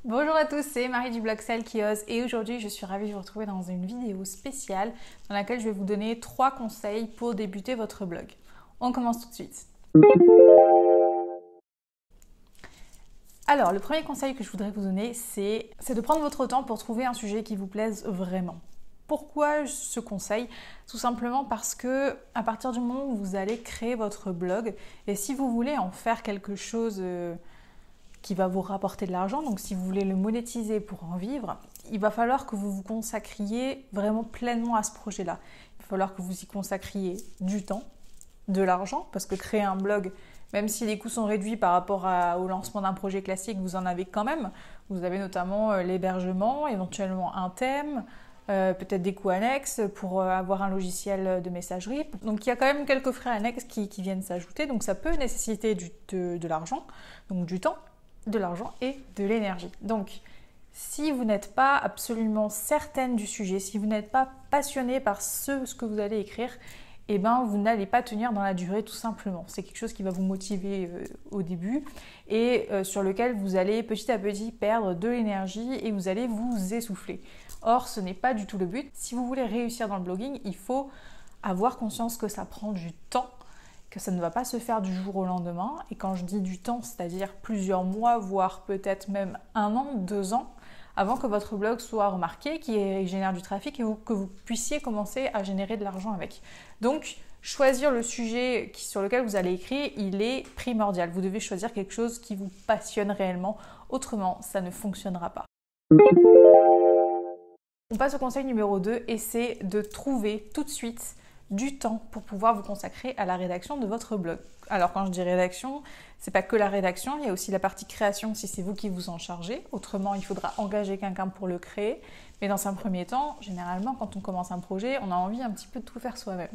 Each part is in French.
Bonjour à tous, c'est Marie du blog Celle qui ose et aujourd'hui je suis ravie de vous retrouver dans une vidéo spéciale dans laquelle je vais vous donner 3 conseils pour débuter votre blog. On commence tout de suite. Alors, le premier conseil que je voudrais vous donner, c'est de prendre votre temps pour trouver un sujet qui vous plaise vraiment. Pourquoi ce conseil? Tout simplement parce que à partir du moment où vous allez créer votre blog et si vous voulez en faire quelque chose qui va vous rapporter de l'argent, donc si vous voulez le monétiser pour en vivre, il va falloir que vous vous consacriez vraiment pleinement à ce projet-là. Il va falloir que vous y consacriez du temps, de l'argent, parce que créer un blog, même si les coûts sont réduits par rapport au lancement d'un projet classique, vous en avez quand même. Vous avez notamment l'hébergement, éventuellement un thème, peut-être des coûts annexes pour avoir un logiciel de messagerie. Donc il y a quand même quelques frais annexes qui viennent s'ajouter, donc ça peut nécessiter de l'argent, donc du temps, de l'argent et de l'énergie. Donc, si vous n'êtes pas absolument certaine du sujet, si vous n'êtes pas passionné par ce que vous allez écrire, eh ben, vous n'allez pas tenir dans la durée tout simplement. C'est quelque chose qui va vous motiver au début et sur lequel vous allez petit à petit perdre de l'énergie et vous allez vous essouffler. Or, ce n'est pas du tout le but. Si vous voulez réussir dans le blogging, il faut avoir conscience que ça prend du temps, que ça ne va pas se faire du jour au lendemain. Et quand je dis du temps, c'est-à-dire plusieurs mois, voire peut-être même 1 an, 2 ans, avant que votre blog soit remarqué, qu'il génère du trafic et que vous puissiez commencer à générer de l'argent avec. Donc, choisir le sujet sur lequel vous allez écrire, il est primordial. Vous devez choisir quelque chose qui vous passionne réellement, autrement, ça ne fonctionnera pas. On passe au conseil numéro 2 et c'est de trouver tout de suite du temps pour pouvoir vous consacrer à la rédaction de votre blog. Alors quand je dis rédaction, c'est pas que la rédaction, il y a aussi la partie création si c'est vous qui vous en chargez. Autrement, il faudra engager quelqu'un pour le créer. Mais dans un premier temps, généralement, quand on commence un projet, on a envie un petit peu de tout faire soi-même.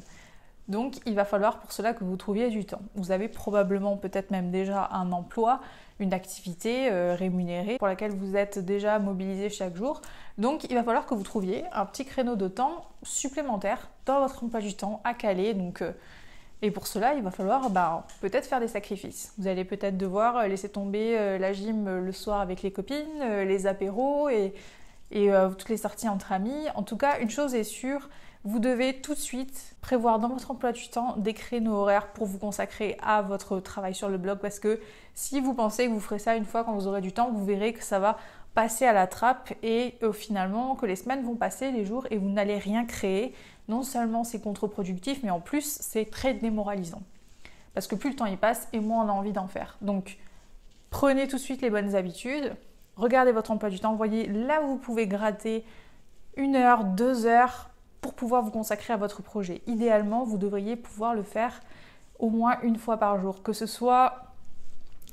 Donc, il va falloir pour cela que vous trouviez du temps. Vous avez probablement peut-être même déjà un emploi, une activité rémunérée pour laquelle vous êtes déjà mobilisé chaque jour. Donc, il va falloir que vous trouviez un petit créneau de temps supplémentaire dans votre emploi du temps à caler. Et pour cela, il va falloir peut-être faire des sacrifices. Vous allez peut-être devoir laisser tomber la gym le soir avec les copines, les apéros et toutes les sorties entre amis. En tout cas, une chose est sûre, vous devez tout de suite prévoir dans votre emploi du temps des créneaux horaires pour vous consacrer à votre travail sur le blog parce que si vous pensez que vous ferez ça une fois quand vous aurez du temps, vous verrez que ça va passer à la trappe et finalement que les semaines vont passer, les jours et vous n'allez rien créer. Non seulement c'est contre-productif, mais en plus c'est très démoralisant. Parce que plus le temps y passe et moins on a envie d'en faire. Donc prenez tout de suite les bonnes habitudes, regardez votre emploi du temps, voyez là où vous pouvez gratter 1 heure, 2 heures pour pouvoir vous consacrer à votre projet. Idéalement, vous devriez pouvoir le faire au moins 1 fois par jour, que ce soit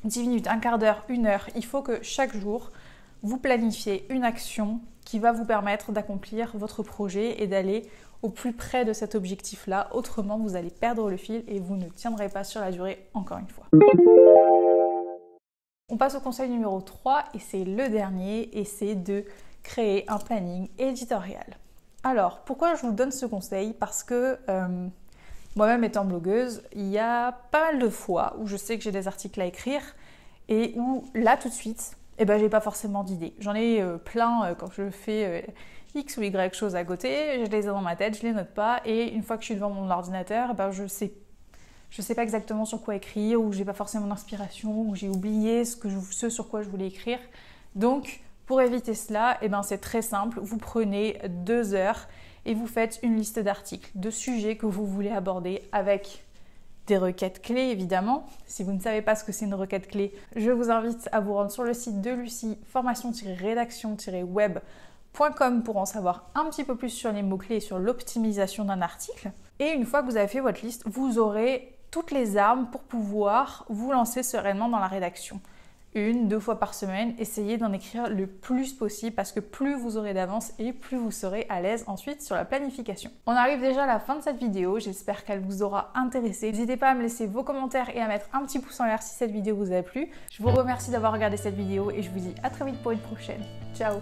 10 minutes, 1/4 d'heure, 1 heure. Il faut que chaque jour, vous planifiez une action qui va vous permettre d'accomplir votre projet et d'aller au plus près de cet objectif-là. Autrement, vous allez perdre le fil et vous ne tiendrez pas sur la durée, encore une fois. On passe au conseil numéro 3 et c'est le dernier et c'est de créer un planning éditorial. Alors, pourquoi je vous donne ce conseil? Parce que moi-même étant blogueuse, il y a pas mal de fois où je sais que j'ai des articles à écrire et où là tout de suite, j'ai pas forcément d'idées. J'en ai plein quand je fais X ou Y choses à côté, je les ai dans ma tête, je les note pas et une fois que je suis devant mon ordinateur, je sais pas exactement sur quoi écrire ou j'ai pas forcément d'inspiration ou j'ai oublié ce sur quoi je voulais écrire. Donc, pour éviter cela, c'est très simple. Vous prenez 2 heures et vous faites une liste d'articles, de sujets que vous voulez aborder avec des requêtes clés évidemment. Si vous ne savez pas ce que c'est une requête clé, je vous invite à vous rendre sur le site de Lucie, formation-rédaction-web.com pour en savoir un petit peu plus sur les mots-clés et sur l'optimisation d'un article. Et une fois que vous avez fait votre liste, vous aurez toutes les armes pour pouvoir vous lancer sereinement dans la rédaction. 1, 2 fois par semaine, essayez d'en écrire le plus possible parce que plus vous aurez d'avance et plus vous serez à l'aise ensuite sur la planification. On arrive déjà à la fin de cette vidéo, j'espère qu'elle vous aura intéressé. N'hésitez pas à me laisser vos commentaires et à mettre un petit pouce en l'air si cette vidéo vous a plu. Je vous remercie d'avoir regardé cette vidéo et je vous dis à très vite pour une prochaine. Ciao!